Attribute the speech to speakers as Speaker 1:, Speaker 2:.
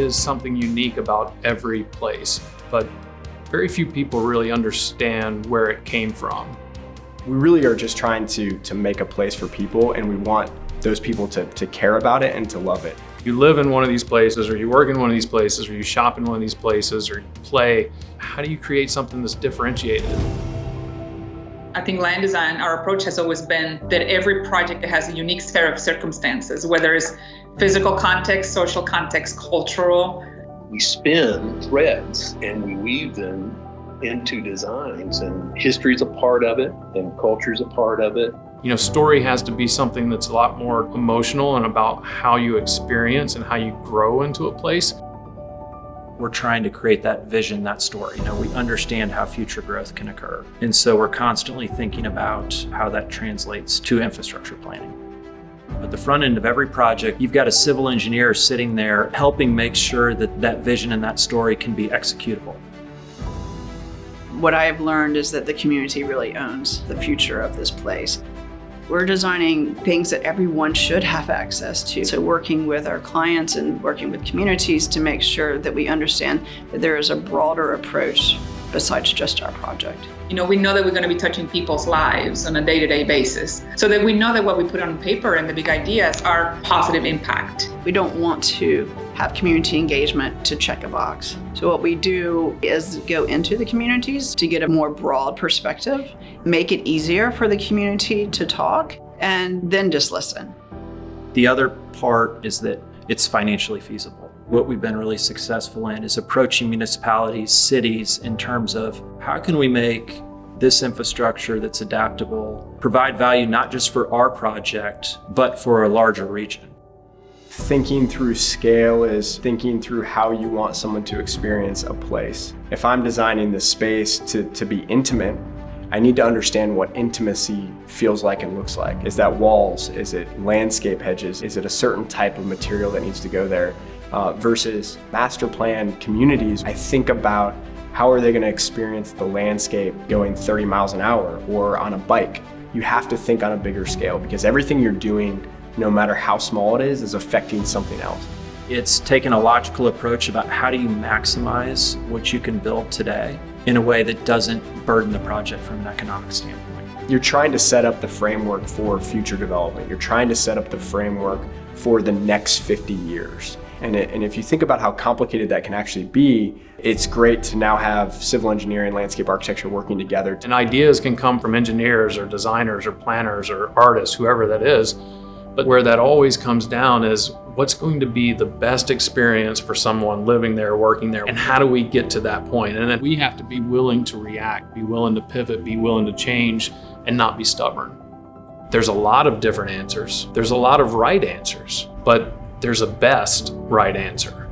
Speaker 1: is something unique about every place, but very few people really understand where it came from.
Speaker 2: We really are just trying to make a place for people, and we want those people to care about it and to love it.
Speaker 1: You live in one of these places, or you work in one of these places, or you shop in one of these places, or you play. How do you create something that's differentiated?
Speaker 3: I think LandDesign, our approach has always been that every project has a unique set of circumstances, whether it's physical context, social context, cultural.
Speaker 4: We spin threads and we weave them into designs, and history's a part of it and culture's a part of it.
Speaker 1: You know, story has to be something that's a lot more emotional and about how you experience and how you grow into a place.
Speaker 5: We're trying to create that vision, that story. You know, we understand how future growth can occur. And so we're constantly thinking about how that translates to infrastructure planning. At the front end of every project, you've got a civil engineer sitting there helping make sure that that vision and that story can be executable.
Speaker 6: What I have learned is that the community really owns the future of this place. We're designing things that everyone should have access to. So working with our clients and working with communities to make sure that we understand that there is a broader approach besides just our project.
Speaker 3: You know, we know that we're going to be touching people's lives on a day-to-day basis, so that we know that what we put on paper and the big ideas are positive impact.
Speaker 6: We don't want to have community engagement to check a box. So what we do is go into the communities to get a more broad perspective, make it easier for the community to talk, and then just listen.
Speaker 5: The other part is that it's financially feasible. What we've been really successful in is approaching municipalities, cities, in terms of how can we make this infrastructure that's adaptable, provide value not just for our project, but for a larger region.
Speaker 2: Thinking through scale is thinking through how you want someone to experience a place. If I'm designing the space to be intimate, I need to understand what intimacy feels like and looks like. Is that walls? Is it landscape hedges? Is it a certain type of material that needs to go there? Versus master plan communities, I think about how are they going to experience the landscape going 30 miles an hour or on a bike. You have to think on a bigger scale because everything you're doing, no matter how small it is affecting something else.
Speaker 5: It's taken a logical approach about how do you maximize what you can build today in a way that doesn't burden the project from an economic standpoint.
Speaker 2: You're trying to set up the framework for future development. You're trying to set up the framework for the next 50 years. And if you think about how complicated that can actually be, it's great to now have civil engineering and landscape architecture working together.
Speaker 1: And ideas can come from engineers or designers or planners or artists, whoever that is. But where that always comes down is what's going to be the best experience for someone living there, working there, and how do we get to that point? And then we have to be willing to react, be willing to pivot, be willing to change, and not be stubborn. There's a lot of different answers. There's a lot of right answers, but there's a best right answer.